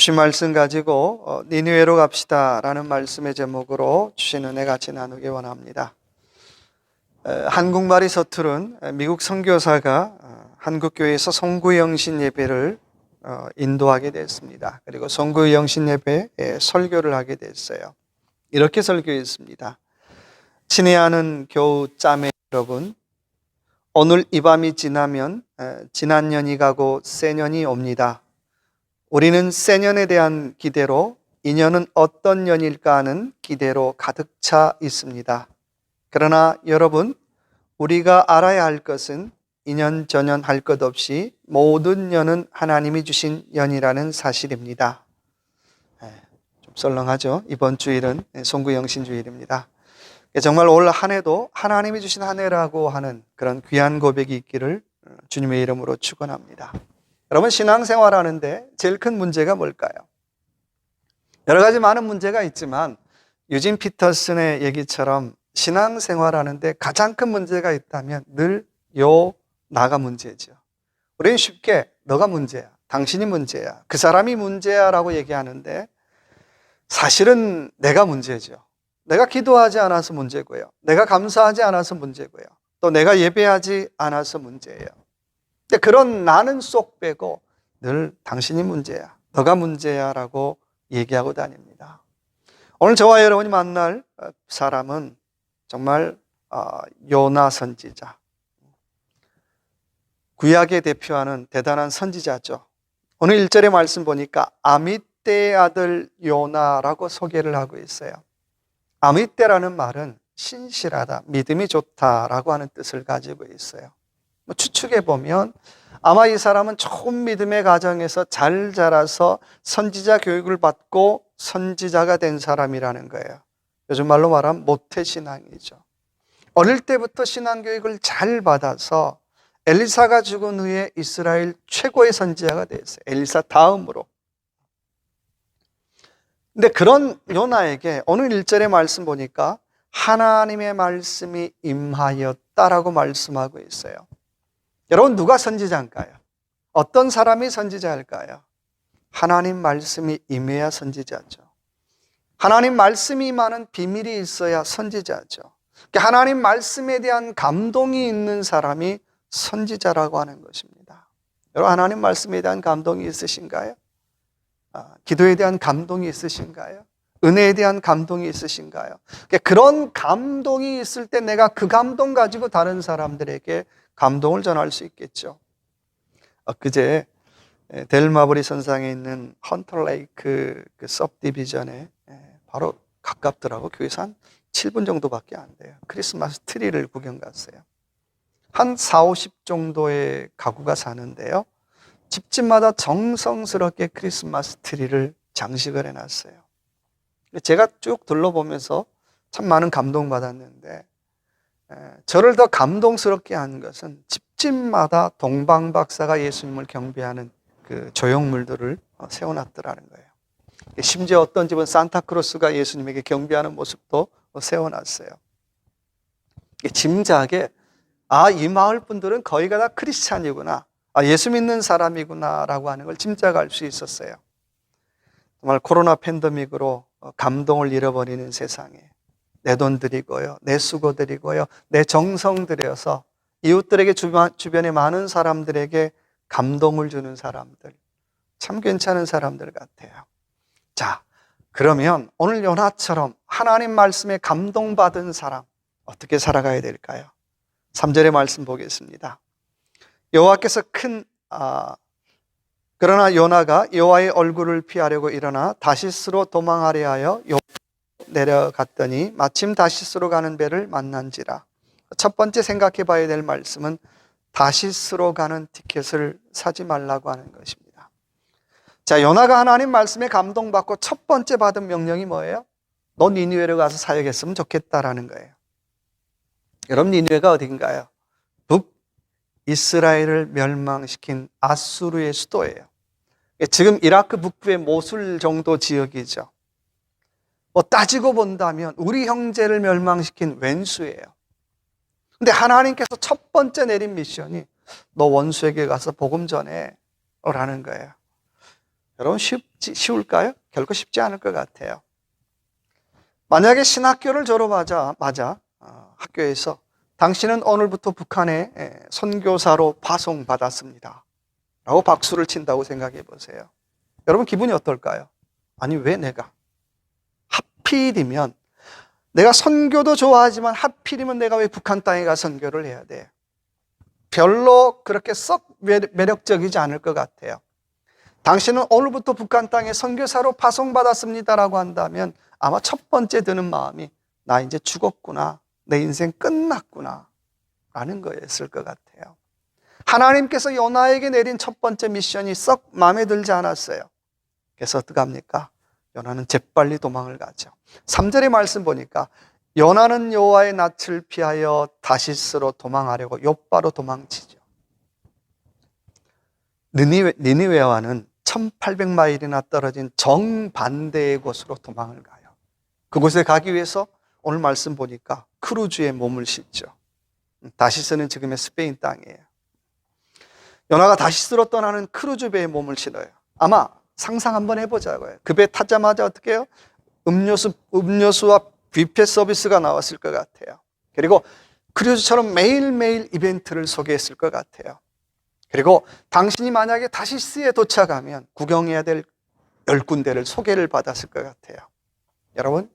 주신 말씀 가지고 니느웨로 갑시다 라는 말씀의 제목으로 주신 은혜 같이 나누기 원합니다. 한국말이 서투른 미국 선교사가 한국교회에서 송구영신 예배를 인도하게 됐습니다. 그리고 송구영신 예배에 설교를 하게 됐어요. 이렇게 설교했습니다. 친애하는 교우 자매 여러분, 오늘 이 밤이 지나면 지난 년이 가고 새 년이 옵니다. 우리는 새 년에 대한 기대로 이 년은 어떤 년일까 하는 기대로 가득 차 있습니다. 그러나 여러분, 우리가 알아야 할 것은 이년 저년 할 것 없이 모든 년은 하나님이 주신 년이라는 사실입니다. 좀 썰렁하죠? 이번 주일은 송구영신주일입니다. 정말 올 한 해도 하나님이 주신 한 해라고 하는 그런 귀한 고백이 있기를 주님의 이름으로 축원합니다. 여러분, 신앙생활하는데 제일 큰 문제가 뭘까요? 여러 가지 많은 문제가 있지만 유진 피터슨의 얘기처럼 신앙생활하는데 가장 큰 문제가 있다면 늘 나가 문제죠. 우리는 쉽게 너가 문제야, 당신이 문제야, 그 사람이 문제야 라고 얘기하는데 사실은 내가 문제죠. 내가 기도하지 않아서 문제고요, 내가 감사하지 않아서 문제고요, 또 내가 예배하지 않아서 문제예요. 근데 그런 나는 쏙 빼고 늘 당신이 문제야, 너가 문제야 라고 얘기하고 다닙니다. 오늘 저와 여러분이 만날 사람은 정말 요나 선지자, 구약에 대표하는 대단한 선지자죠. 오늘 1절의 말씀 보니까 아미떼의 아들 요나라고 소개를 하고 있어요. 아미떼라는 말은 신실하다, 믿음이 좋다라고 하는 뜻을 가지고 있어요. 추측해 보면 아마 이 사람은 좋은 믿음의 가정에서 잘 자라서 선지자 교육을 받고 선지자가 된 사람이라는 거예요. 요즘 말로 말하면 모태신앙이죠. 어릴 때부터 신앙교육을 잘 받아서 엘리사가 죽은 후에 이스라엘 최고의 선지자가 됐어요. 엘리사 다음으로. 근데 그런 요나에게 오늘 1절의 말씀 보니까 하나님의 말씀이 임하였다라고 말씀하고 있어요. 여러분, 누가 선지자일까요? 어떤 사람이 선지자일까요? 하나님 말씀이 임해야 선지자죠. 하나님 말씀이 임하는 비밀이 있어야 선지자죠. 하나님 말씀에 대한 감동이 있는 사람이 선지자라고 하는 것입니다. 여러분, 하나님 말씀에 대한 감동이 있으신가요? 기도에 대한 감동이 있으신가요? 은혜에 대한 감동이 있으신가요? 그런 감동이 있을 때 내가 그 감동 가지고 다른 사람들에게 감동을 전할 수 있겠죠. 그제 델마브리 선상에 있는 헌터레이크 그 서브디비전에 바로 가깝더라고. 교회에서 한 7분 정도밖에 안 돼요. 크리스마스 트리를 구경 갔어요. 한 40, 50 정도의 가구가 사는데요, 집집마다 정성스럽게 크리스마스 트리를 장식을 해놨어요. 제가 쭉 둘러보면서 참 많은 감동받았는데, 저를 더 감동스럽게 한 것은 집집마다 동방박사가 예수님을 경배하는 그 조형물들을 세워놨더라는 거예요. 심지어 어떤 집은 산타크로스가 예수님에게 경배하는 모습도 세워놨어요. 짐작에 이 마을 분들은 거의가 다 크리스찬이구나, 예수 믿는 사람이구나 라고 하는 걸 짐작할 수 있었어요. 정말 코로나 팬데믹으로 감동을 잃어버리는 세상에 내 돈 들이고요, 내 수고 들이고요, 내 정성 들여서 이웃들에게 주변에 많은 사람들에게 감동을 주는 사람들, 참 괜찮은 사람들 같아요. 자, 그러면 오늘 요나처럼 하나님 말씀에 감동받은 사람 어떻게 살아가야 될까요? 3절의 말씀 보겠습니다. 여호와께서 그러나 요나가 여호와의 얼굴을 피하려고 일어나 다시스로 도망하려 하여 내려갔더니 마침 다시스로 가는 배를 만난지라. 첫 번째 생각해 봐야 될 말씀은 다시스로 가는 티켓을 사지 말라고 하는 것입니다. 자, 요나가 하나님 말씀에 감동받고 첫 번째 받은 명령이 뭐예요? 너 니느웨로 가서 사역했으면 좋겠다라는 거예요. 여러분, 니느웨가 어딘가요? 북이스라엘을 멸망시킨 아수르의 수도예요. 지금 이라크 북부의 모술 정도 지역이죠. 따지고 본다면 우리 형제를 멸망시킨 왼수예요. 근데 하나님께서 첫 번째 내린 미션이 너 원수에게 가서 복음 전해 라는 거예요. 여러분 쉬울까요? 결코 쉽지 않을 것 같아요. 만약에 신학교를 졸업하자마자 학교에서 당신은 오늘부터 북한에 선교사로 파송받았습니다 라고 박수를 친다고 생각해 보세요. 여러분 기분이 어떨까요? 아니 왜 내가? 하필이면 내가 선교도 좋아하지만 하필이면 내가 왜 북한 땅에 가 선교를 해야 돼? 별로 그렇게 썩 매력적이지 않을 것 같아요. 당신은 오늘부터 북한 땅에 선교사로 파송받았습니다라고 한다면 아마 첫 번째 드는 마음이 나 이제 죽었구나, 내 인생 끝났구나 라는 거였을 것 같아요. 하나님께서 요나에게 내린 첫 번째 미션이 썩 마음에 들지 않았어요. 그래서 어떡합니까? 요나는 재빨리 도망을 가죠. 3절의 말씀 보니까 요나는 여호와의 낯을 피하여 다시스로 도망하려고 욥바로 도망치죠. 니느웨와는 1800마일이나 떨어진 정반대의 곳으로 도망을 가요. 그곳에 가기 위해서 오늘 말씀 보니까 크루즈에 몸을 싣죠. 다시스는 지금의 스페인 땅이에요. 요나가 다시스로 떠나는 크루즈 배에 몸을 실어요. 아마 상상 한번 해보자고요. 그 배 타자마자 어떻게 해요? 음료수와 뷔페 서비스가 나왔을 것 같아요. 그리고 크루즈처럼 매일매일 이벤트를 소개했을 것 같아요. 그리고 당신이 만약에 다시스에 도착하면 구경해야 될 10군데를 소개를 받았을 것 같아요. 여러분,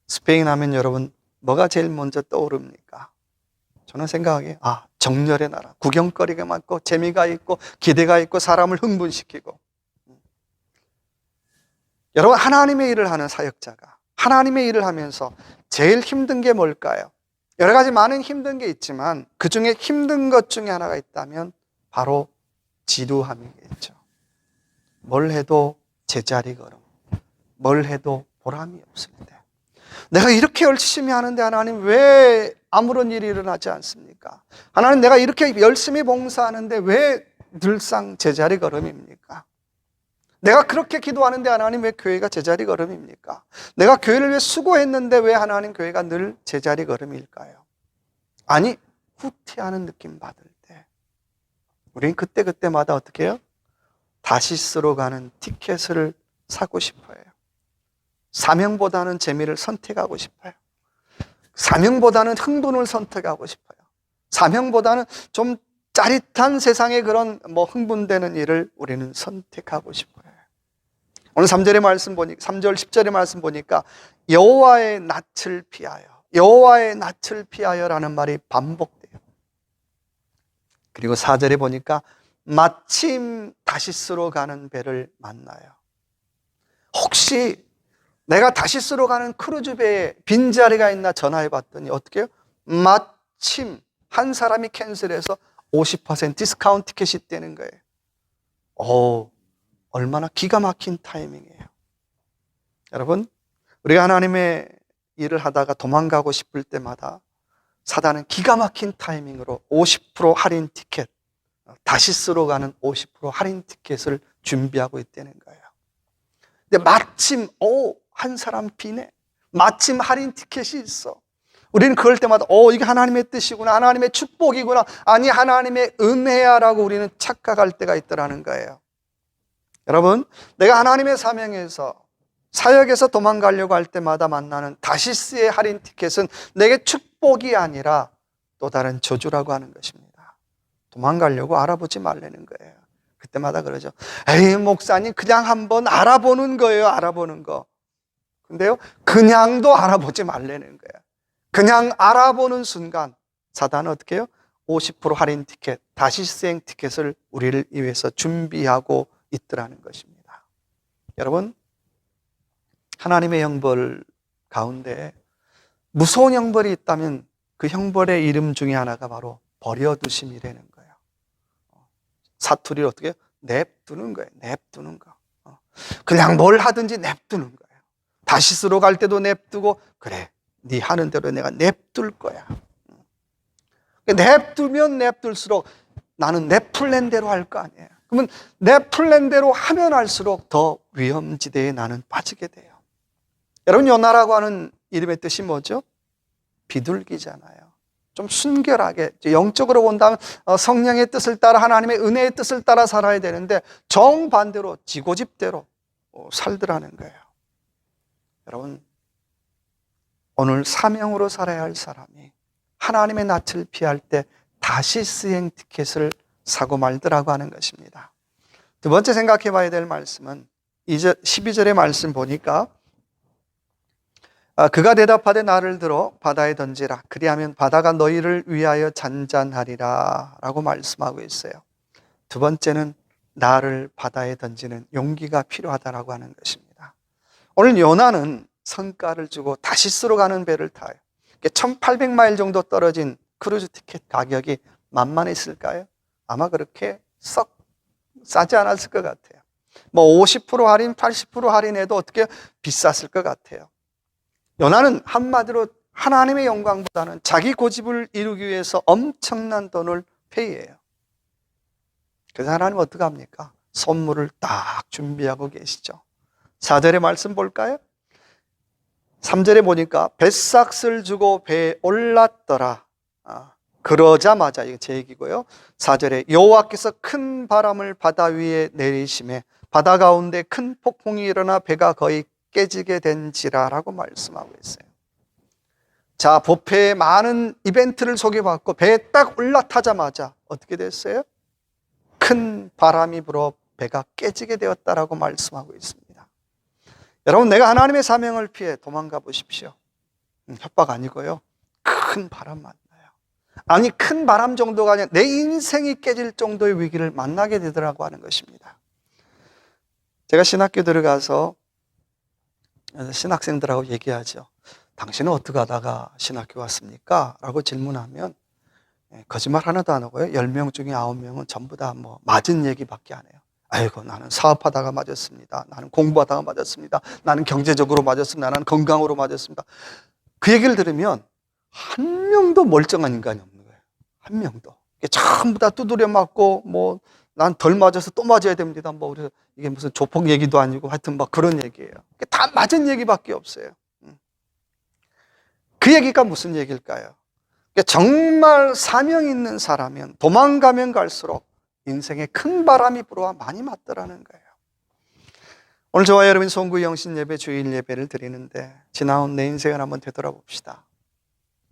스페인 하면 여러분 뭐가 제일 먼저 떠오릅니까? 저는 생각하기에 정열의 나라, 구경거리가 많고 재미가 있고 기대가 있고 사람을 흥분시키고. 여러분, 하나님의 일을 하는 사역자가 하나님의 일을 하면서 제일 힘든 게 뭘까요? 여러 가지 많은 힘든 게 있지만 그 중에 힘든 것 중에 하나가 있다면 바로 지루함이겠죠. 뭘 해도 제자리 걸음, 뭘 해도 보람이 없을 때, 내가 이렇게 열심히 하는데 하나님 왜 아무런 일이 일어나지 않습니까? 하나님 내가 이렇게 열심히 봉사하는데 왜 늘상 제자리 걸음입니까? 내가 그렇게 기도하는데 하나님 왜 교회가 제자리 걸음입니까? 내가 교회를 위해 수고했는데 왜 하나님 교회가 늘 제자리 걸음일까요? 아니, 후퇴하는 느낌 받을 때 우린 그때마다 어떻게 해요? 다시스로 가는 티켓을 사고 싶어요. 사명보다는 재미를 선택하고 싶어요. 사명보다는 흥분을 선택하고 싶어요. 사명보다는 좀 짜릿한 세상의 그런 흥분되는 일을 우리는 선택하고 싶어요. 오늘 3절의 말씀 보니까 3절 10절의 말씀 보니까 여호와의 낯을 피하여, 여호와의 낯을 피하여라는 말이 반복돼요. 그리고 4절에 보니까 마침 다시스로 가는 배를 만나요. 혹시 내가 다시스로 가는 크루즈 배에 빈자리가 있나 전화해 봤더니 어떻게 해요? 마침 한 사람이 캔슬해서 50% 디스카운트 티켓이 되는 거예요. 얼마나 기가 막힌 타이밍이에요. 여러분, 우리가 하나님의 일을 하다가 도망가고 싶을 때마다 사단은 기가 막힌 타이밍으로 50% 할인 티켓, 다시스로 가는 50% 할인 티켓을 준비하고 있다는 거예요. 근데 마침 한 사람 비네, 마침 할인 티켓이 있어. 우리는 그럴 때마다 이게 하나님의 뜻이구나, 하나님의 축복이구나, 아니 하나님의 은혜야라고 우리는 착각할 때가 있더라는 거예요. 여러분, 내가 하나님의 사명에서 사역에서 도망가려고 할 때마다 만나는 다시스의 할인 티켓은 내게 축복이 아니라 또 다른 저주라고 하는 것입니다. 도망가려고 알아보지 말라는 거예요. 그때마다 그러죠. 에이 목사님, 그냥 한번 알아보는 거예요. 알아보는 거. 근데요, 그냥도 알아보지 말라는 거예요. 그냥 알아보는 순간 사단은 어떻게 해요? 50% 할인 티켓, 다시스행 티켓을 우리를 위해서 준비하고 있더라는 것입니다. 여러분, 하나님의 형벌 가운데 무서운 형벌이 있다면 그 형벌의 이름 중에 하나가 바로 버려두심이라는 거예요. 사투리를 어떻게 해요? 냅두는 거예요. 냅두는 거. 그냥 뭘 하든지 냅두는 거예요. 다시스로 갈 때도 냅두고, 그래, 네 하는 대로 내가 냅둘 거야. 냅두면 냅둘수록 나는 내 플랜대로 할 거 아니에요. 그러면 내 플랜대로 하면 할수록 더 위험지대에 나는 빠지게 돼요. 여러분, 요나라고 하는 이름의 뜻이 뭐죠? 비둘기잖아요. 좀 순결하게, 영적으로 본다면 성령의 뜻을 따라, 하나님의 은혜의 뜻을 따라 살아야 되는데 정반대로 지고집대로 살더라는 거예요. 여러분, 오늘 사명으로 살아야 할 사람이 하나님의 낯을 피할 때 다시 수행 티켓을 사고 말더라고 하는 것입니다. 두 번째 생각해 봐야 될 말씀은 12절의 말씀 보니까 그가 대답하되 나를 들어 바다에 던지라. 그리하면 바다가 너희를 위하여 잔잔하리라 라고 말씀하고 있어요. 두 번째는 나를 바다에 던지는 용기가 필요하다라고 하는 것입니다. 오늘 요나는 성과를 주고 다시스로 가는 배를 타요. 1800마일 정도 떨어진 크루즈 티켓 가격이 만만했을까요? 아마 그렇게 썩 싸지 않았을 것 같아요. 뭐 50% 할인, 80% 할인해도 어떻게 비쌌을 것 같아요. 요나는 한마디로 하나님의 영광보다는 자기 고집을 이루기 위해서 엄청난 돈을 페이해요. 그래서 하나님 어떻게 합니까? 선물을 딱 준비하고 계시죠. 4절의 말씀 볼까요? 3절에 보니까 뱃삭을 주고 배에 올랐더라. 그러자마자, 이거 제 얘기고요. 4절에 여호와께서 큰 바람을 바다 위에 내리심에 바다 가운데 큰 폭풍이 일어나 배가 거의 깨지게 된지라라고 말씀하고 있어요. 자, 부패의 많은 이벤트를 소개받고 배에 딱 올라타자마자 어떻게 됐어요? 큰 바람이 불어 배가 깨지게 되었다라고 말씀하고 있습니다. 여러분, 내가 하나님의 사명을 피해 도망가 보십시오. 협박 아니고요. 큰 바람 만나요. 아니, 큰 바람 정도가 아니라 내 인생이 깨질 정도의 위기를 만나게 되더라고 하는 것입니다. 제가 신학교 들어가서 신학생들하고 얘기하죠. 당신은 어떻게 하다가 신학교 왔습니까? 라고 질문하면 거짓말 하나도 안 하고요. 10명 중에 9명은 전부 다 뭐 맞은 얘기밖에 안 해요. 아이고, 나는 사업하다가 맞았습니다. 나는 공부하다가 맞았습니다. 나는 경제적으로 맞았습니다. 나는 건강으로 맞았습니다. 그 얘기를 들으면 한 명도 멀쩡한 인간이 없는 거예요. 한 명도. 전부 다 두드려 맞고 뭐 난 덜 맞아서 또 맞아야 됩니다. 뭐 우리 이게 무슨 조폭 얘기도 아니고 하여튼 막 그런 얘기예요. 다 맞은 얘기밖에 없어요. 그 얘기가 무슨 얘기일까요? 정말 사명 있는 사람은 도망가면 갈수록 인생에 큰 바람이 불어와 많이 맞더라는 거예요. 오늘 저와 여러분 송구 영신 예배, 주일 예배를 드리는데 지나온 내 인생을 한번 되돌아봅시다.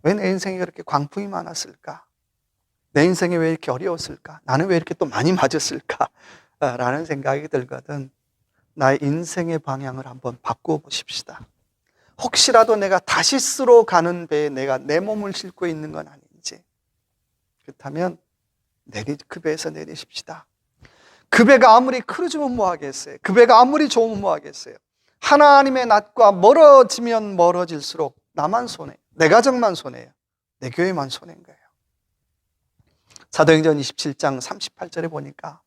왜 내 인생에 그렇게 광풍이 많았을까? 내 인생이 왜 이렇게 어려웠을까? 나는 왜 이렇게 또 많이 맞았을까? 라는 생각이 들거든. 나의 인생의 방향을 한번 바꾸어 보십시다. 혹시라도 내가 다시스로 가는 배에 내가 내 몸을 싣고 있는 건 아닌지. 그렇다면 그 배에서 내리십시다. 그 배가 아무리 크루즈면 뭐 하겠어요? 그 배가 아무리 좋으면 뭐 하겠어요? 하나님의 낯과 멀어지면 멀어질수록 나만 손해요. 내 가정만 손해요. 내 교회만 손해인 거예요. 사도행전 27장 38절에 보니까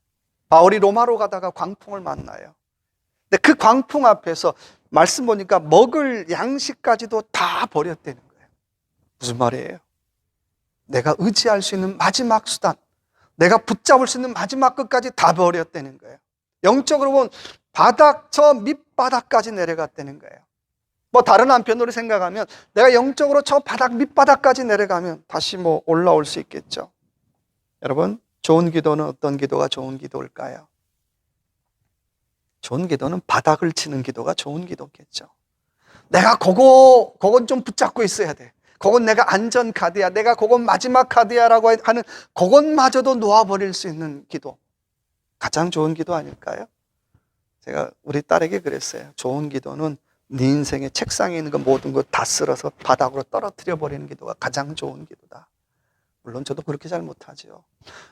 바울이 로마로 가다가 광풍을 만나요. 근데 그 광풍 앞에서 말씀 보니까 먹을 양식까지도 다 버렸다는 거예요. 무슨 말이에요? 내가 의지할 수 있는 마지막 수단, 내가 붙잡을 수 있는 마지막 끝까지 다 버렸다는 거예요. 영적으로 보면 바닥 저 밑바닥까지 내려갔다는 거예요. 뭐 다른 한편으로 생각하면 내가 영적으로 저 바닥 밑바닥까지 내려가면 다시 뭐 올라올 수 있겠죠. 여러분, 좋은 기도는 어떤 기도가 좋은 기도일까요? 좋은 기도는 바닥을 치는 기도가 좋은 기도겠죠. 내가 그건 좀 붙잡고 있어야 돼. 그건 내가 안전 카드야. 내가 그건 마지막 카드야 라고 하는 그것마저도 놓아버릴 수 있는 기도. 가장 좋은 기도 아닐까요? 제가 우리 딸에게 그랬어요. 좋은 기도는 네 인생의 책상에 있는 거 모든 것 다 쓸어서 바닥으로 떨어뜨려 버리는 기도가 가장 좋은 기도다. 물론 저도 그렇게 잘 못하죠.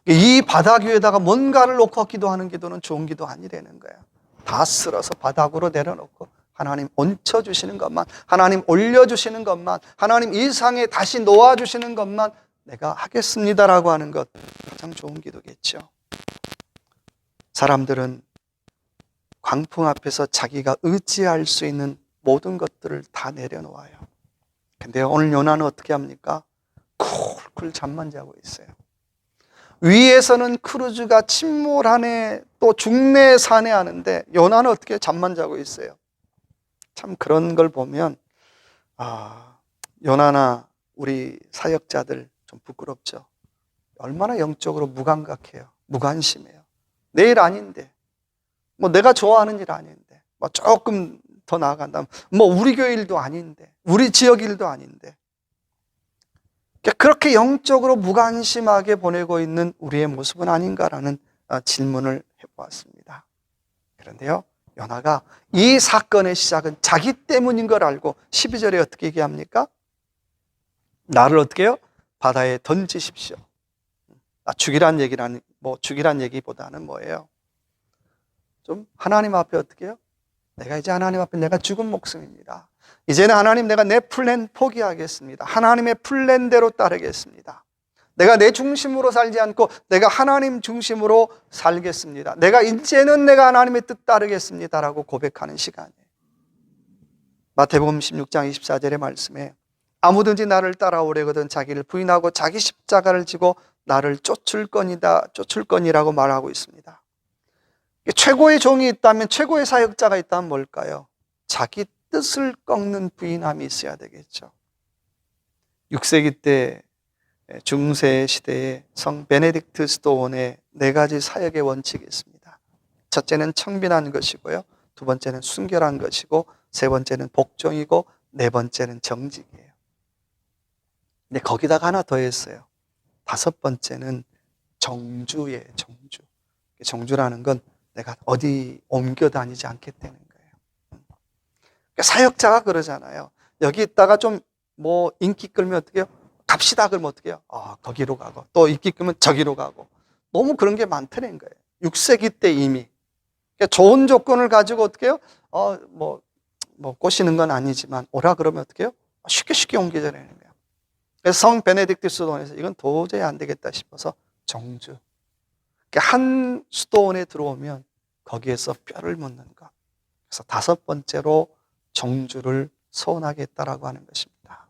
이 바닥 위에다가 뭔가를 놓고 기도하는 기도는 좋은 기도 아니라는 거예요. 다 쓸어서 바닥으로 내려놓고 하나님 얹혀주시는 것만, 하나님 올려주시는 것만, 하나님 이 상에 다시 놓아주시는 것만 내가 하겠습니다라고 하는 것, 가장 좋은 기도겠죠. 사람들은 광풍 앞에서 자기가 의지할 수 있는 모든 것들을 다 내려놓아요. 근데 오늘 요나는 어떻게 합니까? 쿨쿨 잠만 자고 있어요. 위에서는 크루즈가 침몰하네, 또 죽네 사네 하는데 요나는 어떻게 잠만 자고 있어요. 참 그런 걸 보면 요나나 우리 사역자들 좀 부끄럽죠. 얼마나 영적으로 무감각해요. 무관심해요. 내 일 아닌데, 뭐 내가 좋아하는 일 아닌데, 뭐 조금 더 나아간다면 뭐 우리 교회 일도 아닌데, 우리 지역 일도 아닌데, 그렇게 영적으로 무관심하게 보내고 있는 우리의 모습은 아닌가라는 질문을 해보았습니다. 그런데요, 요나가 이 사건의 시작은 자기 때문인 걸 알고 12절에 어떻게 얘기합니까? 나를 어떻게 해요? 바다에 던지십시오. 죽이란 얘기보다는 뭐예요? 좀 하나님 앞에 어떻게 해요? 내가 이제 하나님 앞에 내가 죽은 목숨입니다. 이제는 하나님, 내가 내 플랜 포기하겠습니다. 하나님의 플랜대로 따르겠습니다. 내가 내 중심으로 살지 않고 내가 하나님 중심으로 살겠습니다. 이제는 내가 하나님의 뜻 따르겠습니다라고 고백하는 시간이에요. 마태복음 16장 24절의 말씀에 아무든지 나를 따라오려거든 자기를 부인하고 자기 십자가를 지고 나를 쫓을 거니라고 말하고 있습니다. 최고의 종이 있다면, 최고의 사역자가 있다면 뭘까요? 자기 뜻을 꺾는 부인함이 있어야 되겠죠. 6세기 때 중세 시대에 성 베네딕트 스토원의 4가지 사역의 원칙이 있습니다. 첫째는 청빈한 것이고요, 두 번째는 순결한 것이고, 세 번째는 복종이고, 네 번째는 정직이에요. 근데 거기다가 하나 더 했어요. 5번째는 정주예요. 정주라는 건 내가 어디 옮겨 다니지 않게 되는 거예요. 사역자가 그러잖아요. 여기 있다가 좀 뭐 인기 끌면 어떻게 해요? 갑시다 그러면 어떻게 해요? 거기로 가고, 또 인기 끌면 저기로 가고. 너무 그런 게 많다는 거예요. 6세기 때 이미. 그러니까 좋은 조건을 가지고 어떻게 해요? 뭐 꼬시는 건 아니지만 오라 그러면 어떻게 해요? 쉽게 옮겨지는 거예요. 그래서 성 베네딕트 수도원에서 이건 도저히 안 되겠다 싶어서 정주. 한 수도원에 들어오면 거기에서 뼈를 묻는 것. 그래서 5번째로 정주를 소원하겠다라고 하는 것입니다.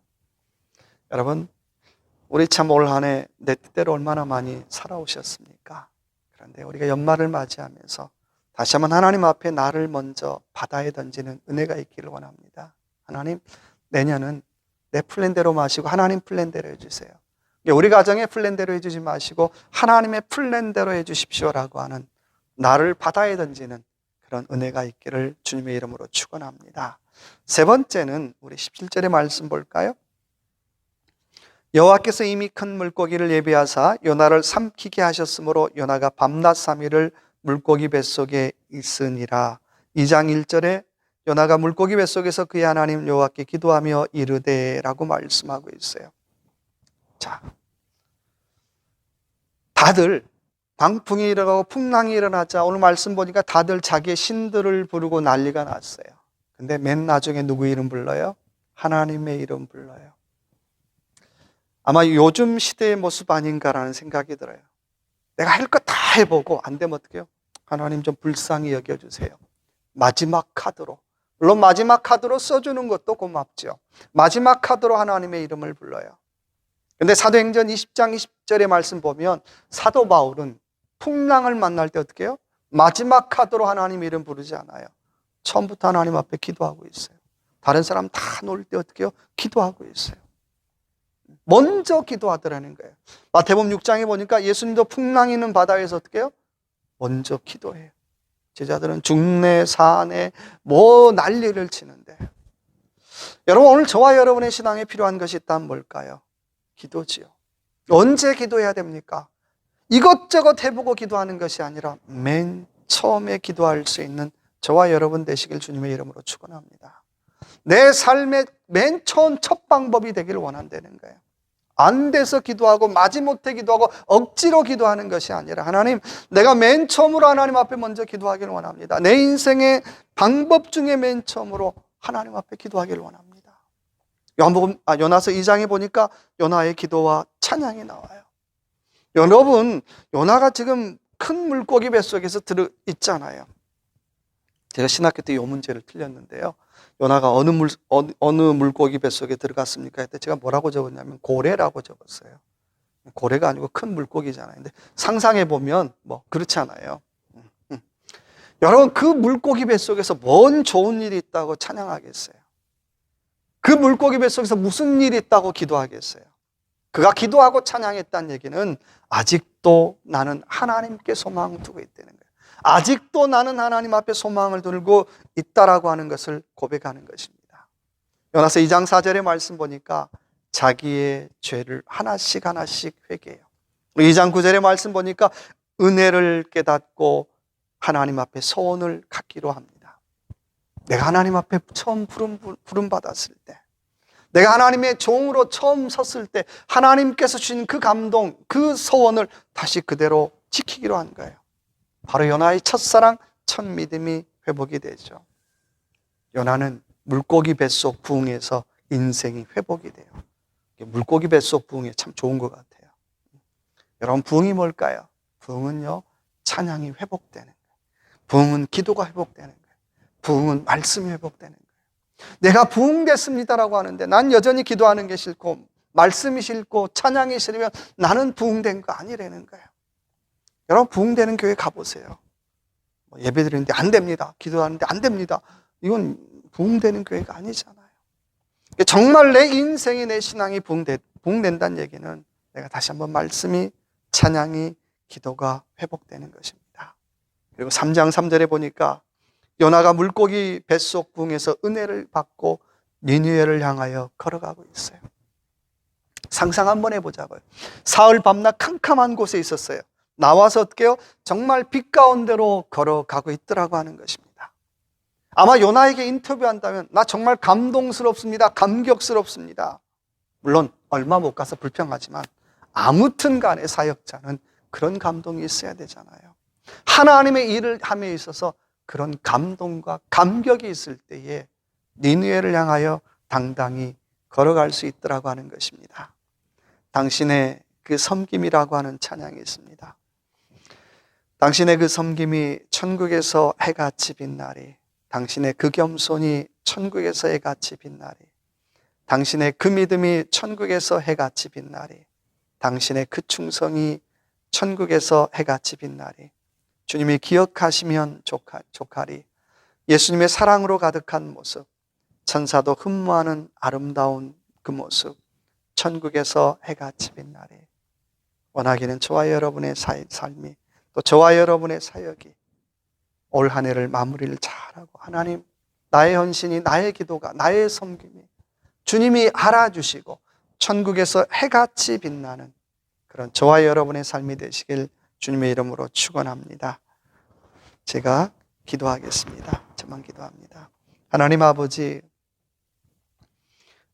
여러분, 우리 참 올 한 해 내 뜻대로 얼마나 많이 살아오셨습니까? 그런데 우리가 연말을 맞이하면서 다시 한번 하나님 앞에 나를 먼저 바다에 던지는 은혜가 있기를 원합니다. 하나님, 내년은 내 플랜대로 마시고 하나님 플랜대로 해주세요. 우리 가정의 플랜대로 해주지 마시고 하나님의 플랜대로 해주십시오라고 하는, 나를 바다에 던지는 그런 은혜가 있기를 주님의 이름으로 축원합니다. 세 번째는 우리 17절의 말씀 볼까요? 여호와께서 이미 큰 물고기를 예비하사 요나를 삼키게 하셨으므로 요나가 밤낮 3일을 물고기 뱃속에 있으니라. 2장 1절에 요나가 물고기 뱃속에서 그의 하나님 여호와께 기도하며 이르되라고 말씀하고 있어요. 자, 다들 광풍이 일어나고 풍랑이 일어나자 오늘 말씀 보니까 다들 자기의 신들을 부르고 난리가 났어요. 근데 맨 나중에 누구 이름 불러요? 하나님의 이름 불러요. 아마 요즘 시대의 모습 아닌가라는 생각이 들어요. 내가 할 거 다 해보고 안 되면 어떻게 해요? 하나님 좀 불쌍히 여겨주세요. 마지막 카드로. 물론 마지막 카드로 써주는 것도 고맙죠. 마지막 카드로 하나님의 이름을 불러요. 근데 사도행전 20장 20절의 말씀 보면 사도 바울은 풍랑을 만날 때 어떻게 해요? 마지막 카드로 하나님 이름 부르지 않아요. 처음부터 하나님 앞에 기도하고 있어요. 다른 사람 다 놀 때 어떻게 해요? 기도하고 있어요. 먼저 기도하더라는 거예요. 마태복음 6장에 보니까 예수님도 풍랑이 있는 바다에서 어떻게 해요? 먼저 기도해요. 제자들은 중내 산에 난리를 치는데, 여러분, 오늘 저와 여러분의 신앙에 필요한 것이 있다면 뭘까요? 기도지요. 언제 기도해야 됩니까? 이것저것 해보고 기도하는 것이 아니라 맨 처음에 기도할 수 있는 저와 여러분 되시길 주님의 이름으로 축원합니다. 내 삶의 맨 처음 첫 방법이 되기를 원한다는 거예요. 안 돼서 기도하고 마지못해 기도하고 억지로 기도하는 것이 아니라, 하나님, 내가 맨 처음으로 하나님 앞에 먼저 기도하기를 원합니다. 내 인생의 방법 중에 맨 처음으로 하나님 앞에 기도하기를 원합니다. 요나서 2장에 보니까 요나의 기도와 찬양이 나와요. 여러분, 요나가 지금 큰 물고기 뱃속에서 있잖아요. 제가 신학교 때 이 문제를 틀렸는데요. 요나가 어느 물고기 뱃속에 들어갔습니까? 했더니 제가 뭐라고 적었냐면 고래라고 적었어요. 고래가 아니고 큰 물고기잖아요. 근데 상상해 보면 그렇지 않아요. 여러분, 그 물고기 뱃속에서 뭔 좋은 일이 있다고 찬양하겠어요? 그 물고기 뱃속에서 무슨 일이 있다고 기도하겠어요? 그가 기도하고 찬양했다는 얘기는 아직도 나는 하나님께 소망 두고 있다는 거예요. 아직도 나는 하나님 앞에 소망을 두고 있다라고 하는 것을 고백하는 것입니다. 요나서 2장 4절의 말씀 보니까 자기의 죄를 하나씩 하나씩 회개해요. 2장 9절의 말씀 보니까 은혜를 깨닫고 하나님 앞에 소원을 갖기로 합니다. 내가 하나님 앞에 처음 부름 받았을 때, 내가 하나님의 종으로 처음 섰을 때 하나님께서 주신 그 감동, 그 소원을 다시 그대로 지키기로 한 거예요. 바로 요나의 첫사랑, 첫 믿음이 회복이 되죠. 요나는 물고기 뱃속 부흥에서 인생이 회복이 돼요. 물고기 뱃속 부흥이 참 좋은 것 같아요. 여러분, 부흥이 뭘까요? 부흥은요, 찬양이 회복되는 거예요. 부흥은 기도가 회복되는 거예요. 부흥은 말씀이 회복되는 거예요. 내가 부흥됐습니다라고 하는데 난 여전히 기도하는 게 싫고 말씀이 싫고 찬양이 싫으면 나는 부흥된 거 아니라는 거예요. 여러분, 부흥되는 교회 가보세요. 예배 드리는데 안 됩니다. 기도하는데 안 됩니다. 이건 부흥되는 교회가 아니잖아요. 정말 내 인생이, 내 신앙이 부흥된다는 얘기는 내가 다시 한번 말씀이, 찬양이, 기도가 회복되는 것입니다. 그리고 3장 3절에 보니까 요나가 물고기 뱃속 부흥에서 은혜를 받고 니느웨를 향하여 걸어가고 있어요. 상상 한번 해보자고요. 사흘 밤낮 캄캄한 곳에 있었어요. 나와서 어떻게 해요? 정말 빛 가운데로 걸어가고 있더라고 하는 것입니다. 아마 요나에게 인터뷰한다면 나 정말 감동스럽습니다. 감격스럽습니다. 물론 얼마 못 가서 불평하지만 아무튼 간에 사역자는 그런 감동이 있어야 되잖아요. 하나님의 일을 함에 있어서 그런 감동과 감격이 있을 때에 니느웨를 향하여 당당히 걸어갈 수 있더라고 하는 것입니다. 당신의 그 섬김이라고 하는 찬양이 있습니다. 당신의 그 섬김이 천국에서 해같이 빛나리. 당신의 그 겸손이 천국에서 해같이 빛나리. 당신의 그 믿음이 천국에서 해같이 빛나리. 당신의 그 충성이 천국에서 해같이 빛나리. 주님이 기억하시면 족하리. 예수님의 사랑으로 가득한 모습, 천사도 흠모하는 아름다운 그 모습, 천국에서 해같이 빛나리. 원하기는 저와 여러분의 삶이, 또 저와 여러분의 사역이 올 한 해를 마무리를 잘하고, 하나님, 나의 헌신이, 나의 기도가, 나의 섬김이 주님이 알아주시고 천국에서 해같이 빛나는 그런 저와 여러분의 삶이 되시길 주님의 이름으로 축원합니다. 제가 기도하겠습니다. 저만 기도합니다. 하나님 아버지,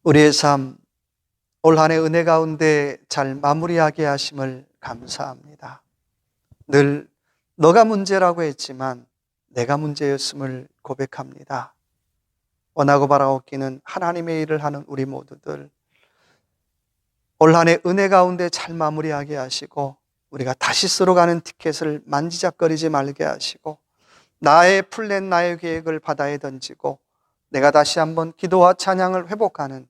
우리의 삶 올 한 해 은혜 가운데 잘 마무리하게 하심을 감사합니다. 늘 너가 문제라고 했지만 내가 문제였음을 고백합니다. 원하고 바라옵기는 하나님의 일을 하는 우리 모두들 올 한 해 은혜 가운데 잘 마무리하게 하시고, 우리가 다시 쓰러 가는 티켓을 만지작거리지 말게 하시고, 나의 플랜, 나의 계획을 바다에 던지고 내가 다시 한번 기도와 찬양을 회복하는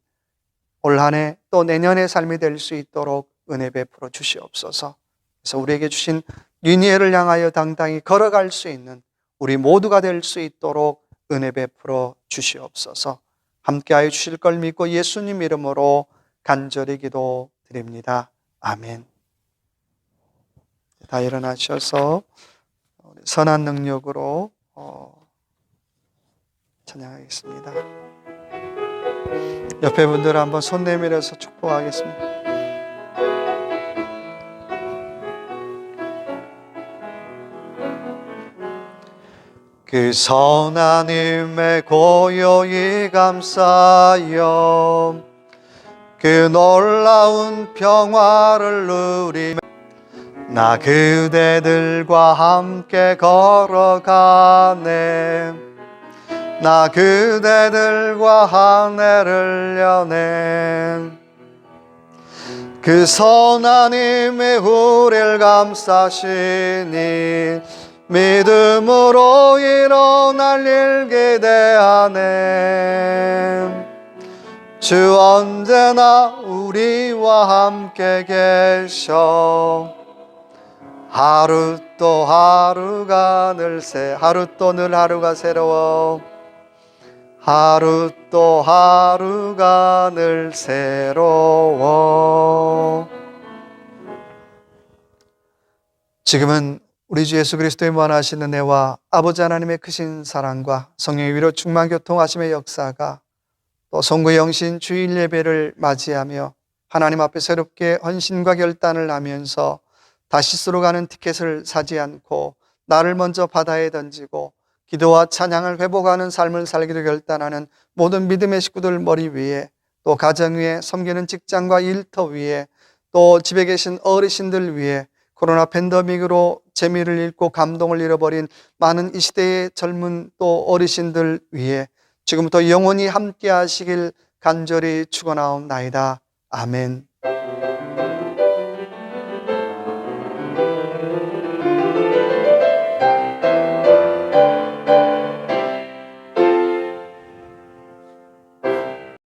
올 한 해 또 내년의 삶이 될 수 있도록 은혜 베풀어 주시옵소서. 그래서 우리에게 주신 니느웨를 향하여 당당히 걸어갈 수 있는 우리 모두가 될 수 있도록 은혜 베풀어 주시옵소서. 함께하여 주실 걸 믿고 예수님 이름으로 간절히 기도드립니다. 아멘. 다 일어나셔서 선한 능력으로 찬양하겠습니다. 옆에 분들 한번 손 내밀어서 축복하겠습니다. 그 선한 힘에 고요히 감싸여 그 놀라운 평화를 누리며 나 그대들과 함께 걸어가네. 나 그대들과 한 해를 여네. 그 선한 힘에 우리를 감싸시니 믿음으로 일어날 일 기대하네. 주 언제나 우리와 함께 계셔. 하루 또 하루가 늘 하루가 새로워. 하루 또 하루가 늘 새로워. 지금은 우리 주 예수 그리스도의 무한하신 은혜와 아버지 하나님의 크신 사랑과 성령의 위로 충만 교통하심의 역사가 또 성구 영신 주일 예배를 맞이하며 하나님 앞에 새롭게 헌신과 결단을 하면서 다시스로 가는 티켓을 사지 않고 나를 먼저 바다에 던지고 기도와 찬양을 회복하는 삶을 살기로 결단하는 모든 믿음의 식구들 머리 위에, 또 가정 위에, 섬기는 직장과 일터 위에, 또 집에 계신 어르신들 위에, 코로나 팬데믹으로 재미를 잃고 감동을 잃어버린 많은 이 시대의 젊은 또 어르신들 위에 지금부터 영원히 함께 하시길 간절히 축원하옵나이다. 아멘.